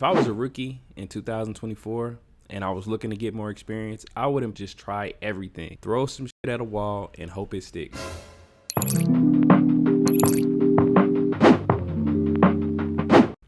If I was a rookie in 2024 and I was looking to get more experience, I wouldn't just try everything. Throw some shit at a wall and hope it sticks.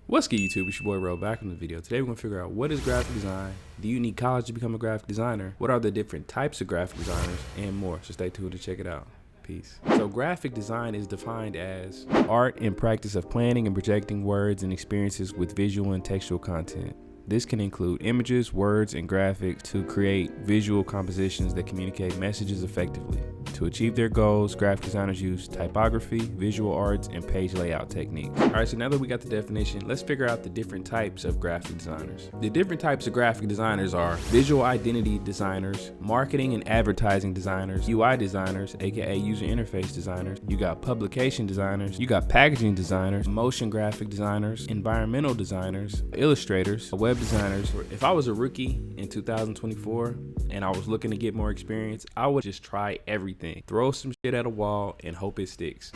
What's good, YouTube? It's your boy Ro back in the video. Today we're gonna figure out, what is graphic design? Do you need college to become a graphic designer? What are the different types of graphic designers? And more. So stay tuned to check it out. Peace. So graphic design is defined as art and practice of planning and projecting words and experiences with visual and textual content. This can include images, words, and graphics to create visual compositions that communicate messages effectively. To achieve their goals, graphic designers use typography, visual arts, and page layout techniques. All right, so now that we got the definition, let's figure out the different types of graphic designers. The different types of graphic designers are visual identity designers, marketing and advertising designers, UI designers, aka user interface designers. You got publication designers, you got packaging designers, motion graphic designers, environmental designers, illustrators, web designers. If I was a rookie in 2024 and I was looking to get more experience, I would just try everything. Throw some shit at a wall and hope it sticks.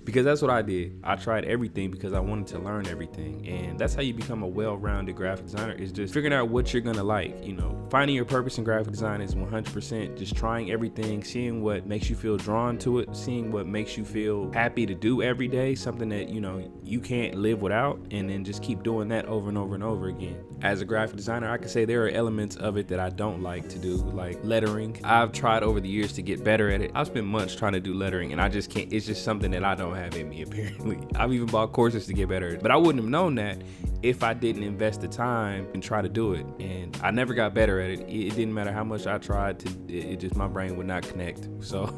Because that's what I did. I tried everything because I wanted to learn everything. And that's how you become a well-rounded graphic designer, is just figuring out what you're gonna like. You know, finding your purpose in graphic design is 100% just trying everything, seeing what makes you feel drawn to it, seeing what makes you feel happy to do every day, something that, you know, you can't live without, and then just keep doing that over and over and over again. As a graphic designer, I can say there are elements of it that I don't like to do, like lettering. I've tried over the years to get better at it. I've spent months trying to do lettering and I just can't. It's just something that I don't have in me, apparently. I've even bought courses to get better at it, but I wouldn't have known that if I didn't invest the time and try to do it. And I never got better at it. It didn't matter how much I tried to, it just, my brain would not connect. So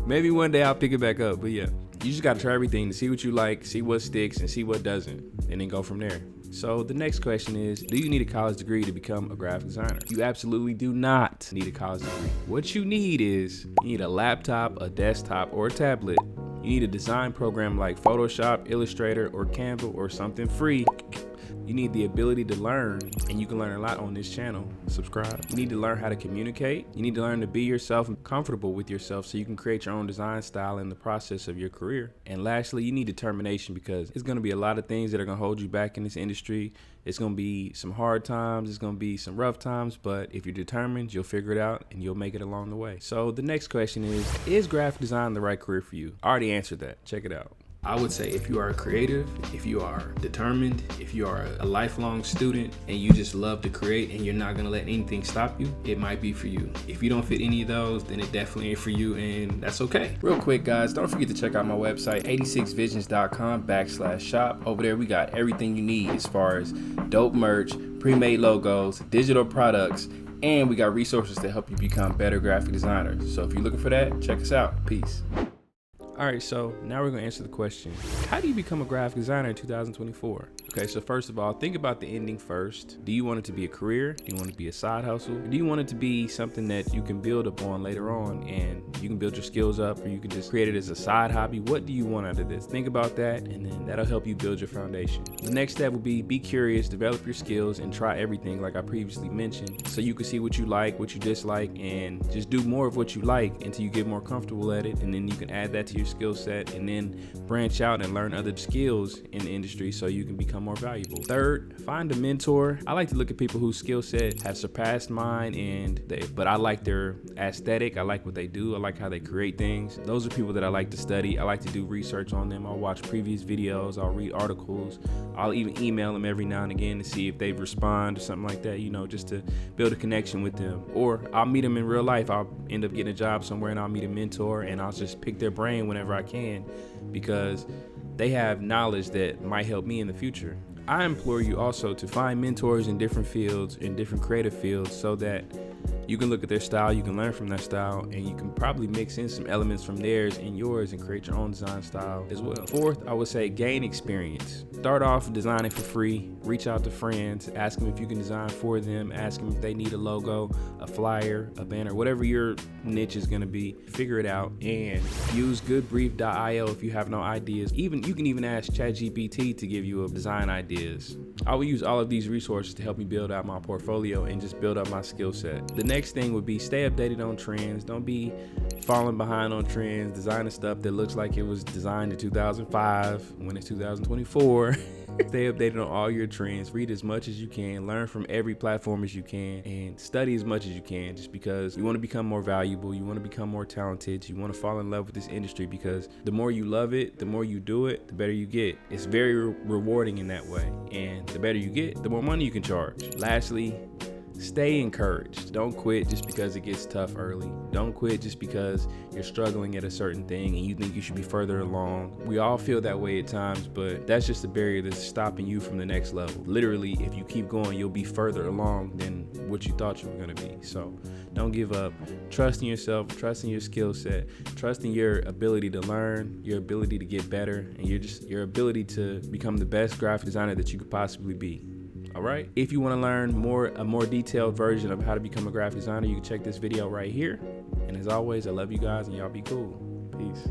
maybe one day I'll pick it back up, but yeah. You just gotta try everything to see what you like, see what sticks, and see what doesn't, and then go from there. So the next question is, do you need a college degree to become a graphic designer? You absolutely do not need a college degree. What you need is, you need a laptop, a desktop, or a tablet. You need a design program like Photoshop, Illustrator, or Canva, or something free. You need the ability to learn, and you can learn a lot on this channel. Subscribe. You need to learn how to communicate. You need to learn to be yourself and comfortable with yourself so you can create your own design style in the process of your career. And lastly, you need determination, because it's gonna be a lot of things that are gonna hold you back in this industry. It's gonna be some hard times, it's gonna be some rough times, but if you're determined, you'll figure it out and you'll make it along the way. So the next question is graphic design the right career for you? I already answered that, check it out. I would say if you are creative, if you are determined, if you are a lifelong student and you just love to create and you're not gonna let anything stop you, it might be for you. If you don't fit any of those, then it definitely ain't for you, and that's okay. Real quick, guys, don't forget to check out my website, 86visions.com/shop. Over there, we got everything you need as far as dope merch, pre-made logos, digital products, and we got resources to help you become better graphic designers. So if you're looking for that, check us out. Peace. All right, so now we're gonna answer the question, how do you become a graphic designer in 2024? Okay, so first of all, think about the ending first. Do you want it to be a career? Do you want it to be a side hustle? Or do you want it to be something that you can build upon later on, and you can build your skills up, or you can just create it as a side hobby? What do you want out of this? Think about that, and then that'll help you build your foundation. The next step will be curious, develop your skills, and try everything like I previously mentioned, so you can see what you like, what you dislike, and just do more of what you like until you get more comfortable at it, and then you can add that to your skill set, and then branch out and learn other skills in the industry so you can become more valuable. Third, find a mentor. I like to look at people whose skill set have surpassed mine, but I like their aesthetic. I like what they do. I like how they create things. Those are people that I like to study. I like to do research on them. I'll watch previous videos. I'll read articles. I'll even email them every now and again to see if they respond or something like that, you know, just to build a connection with them. Or I'll meet them in real life. I'll end up getting a job somewhere and I'll meet a mentor, and I'll just pick their brain whenever I can, because they have knowledge that might help me in the future. I implore you also to find mentors in different fields, in different creative fields, so that you can look at their style, you can learn from their style, and you can probably mix in some elements from theirs and yours and create your own design style as well. Fourth, I would say gain experience. Start off designing for free. Reach out to friends, ask them if you can design for them, ask them if they need a logo, a flyer, a banner, whatever your niche is gonna be. Figure it out, and use goodbrief.io if you have no ideas. You can even ask ChatGPT to give you design ideas. I will use all of these resources to help me build out my portfolio and just build up my skill set. The next thing would be stay updated on trends. Don't be falling behind on trends, designing stuff that looks like it was designed in 2005 when it's 2024. Stay updated on all your trends. Read as much as you can. Learn from every platform as you can, and study as much as you can, just because you want to become more valuable. You want to become more talented. You want to fall in love with this industry, because the more you love it, the more you do it, the better you get. It's very rewarding in that way. And the better you get, the more money you can charge. Lastly, stay encouraged. Don't quit just because it gets tough early. Don't quit just because you're struggling at a certain thing and you think you should be further along. We all feel that way at times, but that's just a barrier that's stopping you from the next level. Literally, if you keep going, you'll be further along than what you thought you were going to be. So don't give up. Trust in yourself, trust in your skill set, trust in your ability to learn, your ability to get better, and your ability to become the best graphic designer that you could possibly be. All right. If you want to learn a more detailed version of how to become a graphic designer, you can check this video right here. And as always, I love you guys, and y'all be cool. Peace.